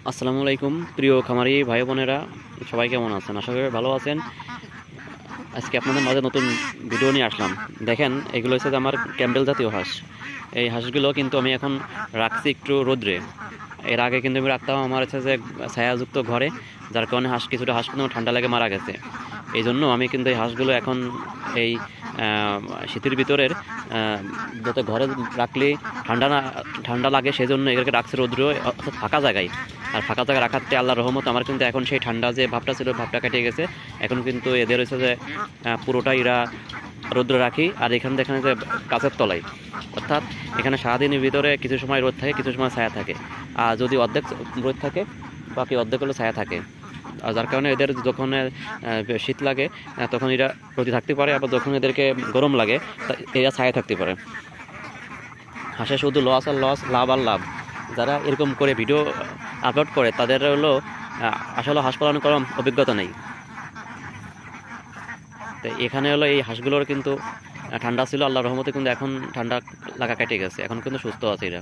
আসসালামু আলাইকুম প্রিয় খামারি ভাই বোনেরা, সবাই কেমন আছেন? আশা করি ভালো আছেন। আজকে আপনাদের মাঝে নতুন ভিডিও নিয়ে আসলাম। দেখেন, এগুলো হচ্ছে যে আমার ক্যাম্বেল জাতীয় হাঁস। এই হাঁসগুলো কিন্তু আমি এখন রাখছি একটু রোদ্রে। এর আগে কিন্তু আমি রাখতাম আমার হচ্ছে যে ছায়াযুক্ত ঘরে, যার কারণে কিছুটা হাঁস কিন্তু ঠান্ডা লাগে মারা গেছে। এই জন্য আমি কিন্তু এই হাঁসগুলো এখন এই শীতের ভিতরের যাতে ঘরে রাখলে ঠান্ডা লাগে, সেই জন্য এদেরকে রাখছে রৌদ্র, অর্থাৎ ফাঁকা জায়গায়। আর ফাঁকা জায়গায় রাখাতে আল্লাহর রহমত আমার কিন্তু এখন সেই ঠান্ডা যে ভাবটা ছিল, ভাবটা কেটে গেছে। এখন কিন্তু এদের হচ্ছে যে পুরোটাই এরা রৌদ্র রাখি। আর এখানে দেখেন যে গাছের তলায়, অর্থাৎ এখানে সারাদিনের ভিতরে কিছু সময় রোদ থাকে, কিছু সময় ছায়া থাকে। আর যদি অর্ধেক রোদ থাকে, বাকি অর্ধেক হলো ছায়া থাকে। আর যার কারণে এদের যখন শীত লাগে তখন এরা রোদে থাকতে পারে, আবার যখন এদেরকে গরম লাগে এরা ছায়া থাকতে পারে। হাঁসে শুধু লস আর লস, লাভ আর লাভ। যারা এরকম করে ভিডিও আপলোড করে তাদের হলো আসলে হাঁস পালন করার অভিজ্ঞতা নেই। তো এখানে হলো এই হাঁসগুলোর কিন্তু ঠান্ডা ছিল, আল্লাহর রহমতে কিন্তু এখন ঠান্ডা লাগা কেটে গেছে, এখন কিন্তু সুস্থ আছে এরা।